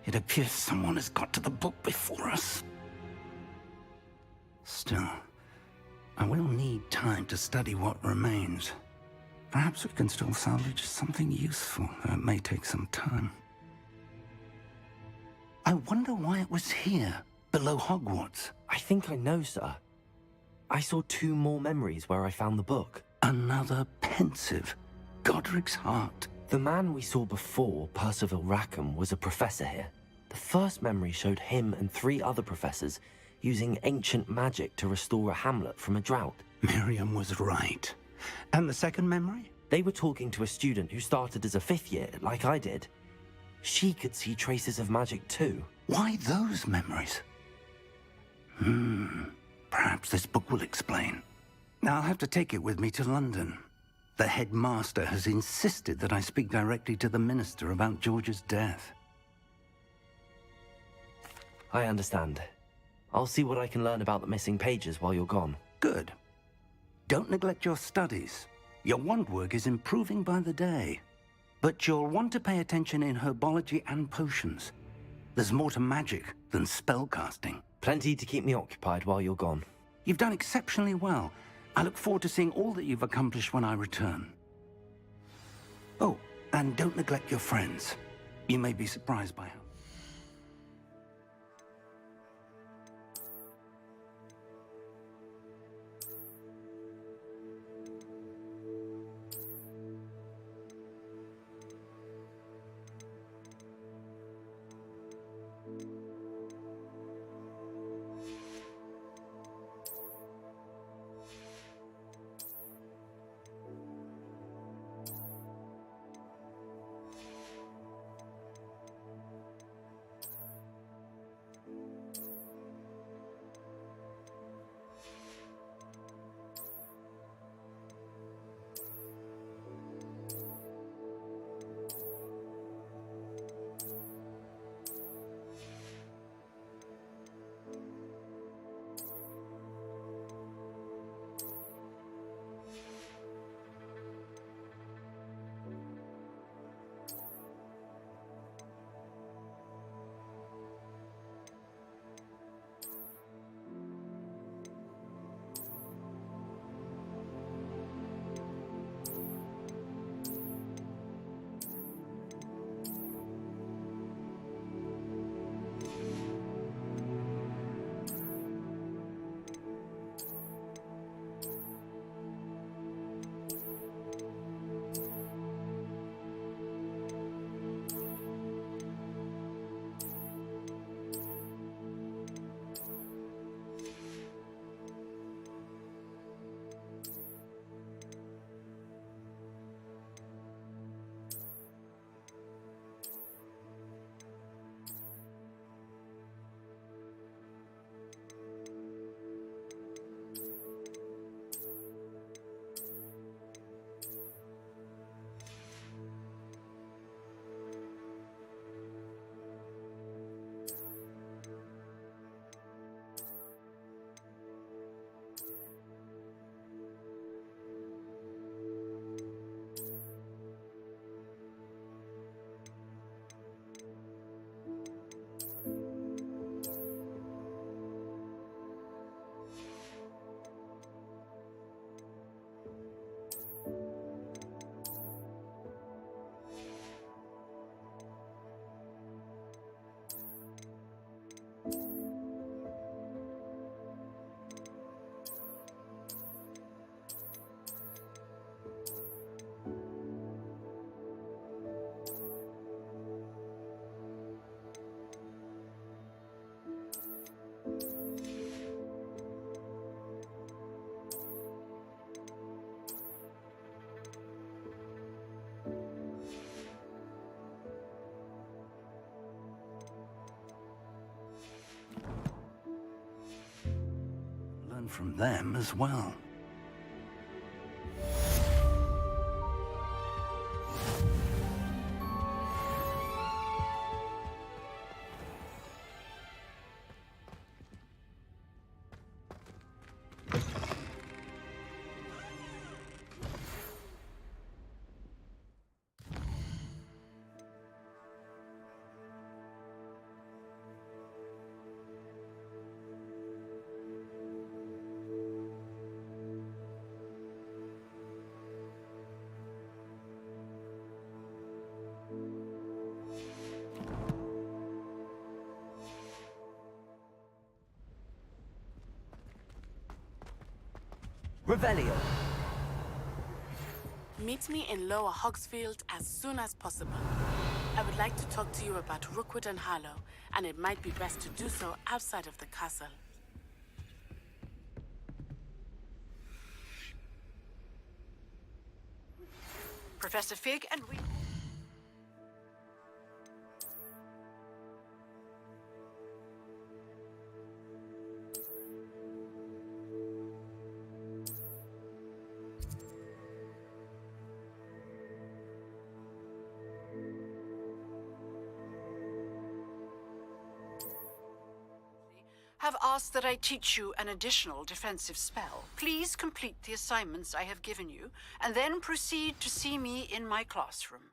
It appears someone has got to the book before us. Still, I will need time to study what remains. Perhaps we can still salvage something useful, though it may take some time. I wonder why it was here, below Hogwarts. I think I know, sir. I saw 2 more memories where I found the book. Another pensive. Godric's heart. The man we saw before, Percival Rackham, was a professor here. The first memory showed him and 3 other professors using ancient magic to restore a hamlet from a drought. Miriam was right. And the second memory? They were talking to a student who started as a 5th year, like I did. She could see traces of magic too. Why those memories? Perhaps this book will explain. Now I'll have to take it with me to London. The headmaster has insisted that I speak directly to the minister about George's death. I understand. I'll see what I can learn about the missing pages while you're gone. Good. Don't neglect your studies. Your wand work is improving by the day. But you'll want to pay attention in herbology and potions. There's more to magic than spellcasting. Plenty to keep me occupied while you're gone. You've done exceptionally well. I look forward to seeing all that you've accomplished when I return. Oh, and don't neglect your friends. You may be surprised by how... from them as well. Revelio. Meet me in Lower Hogsfield as soon as possible. I would like to talk to you about Rookwood and Harlow, and it might be best to do so outside of the castle. Professor Fig and we... have asked that I teach you an additional defensive spell. Please complete the assignments I have given you, and then proceed to see me in my classroom.